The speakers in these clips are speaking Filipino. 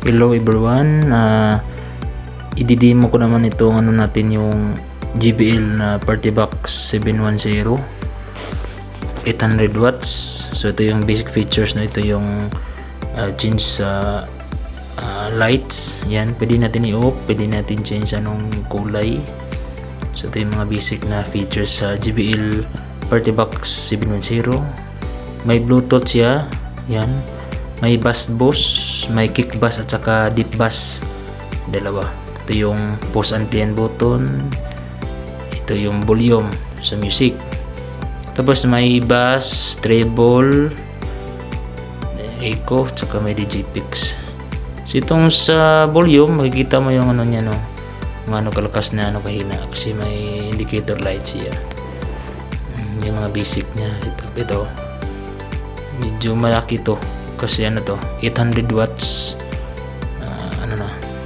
Hello everyone, i-demo ko naman itong natin yung JBL na Party Box 710 800 watts. So ito yung basic features na ito yung change sa lights. Yan, pwede natin i-off, pwede natin change anong kulay. So ito yung mga basic na features sa JBL Party Box 710. May Bluetooth siya, yan. May bass boost, may kick bass at saka deep bass, dalawa. Ito yung pause and play button, ito yung volume sa music. Tapos may bass, treble, echo, at saka may digipix. So itong sa volume, makikita mo yung niya, no, kung kalakas na kahina, kasi may indicator light siya. Yung mga basic niya. Ito medyo malaki to kasi to 800 watts,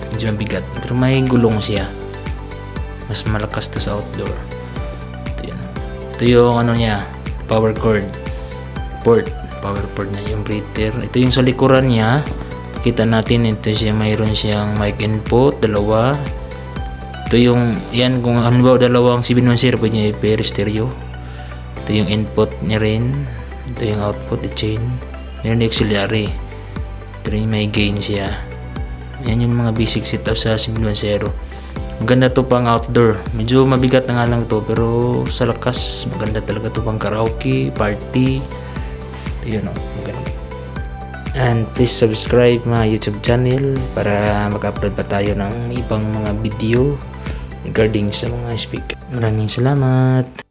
medyo mabigat, pero may gulong siya, mas malakas to sa outdoor. Ito yung niya, power cord port, power port niya, yung breather. Ito yung sa likuran niya, kita natin, ito siya, mayroon siyang mic input, dalawa. Ito yung, yan, kung halimbawa dalawang 710, pwede niya i-pair stereo. Ito yung input niya rin, ito yung output, the chain. Meron yung auxiliary. Ito rin may gain siya. Yan yung mga basic setup sa 710. Maganda to pang outdoor. Medyo mabigat na nga lang to, pero sa lakas maganda talaga to pang karaoke, party. Ito yun, maganda. And please subscribe my YouTube channel para mag-upload pa tayo ng ibang mga video regarding sa mga speaker. Maraming salamat.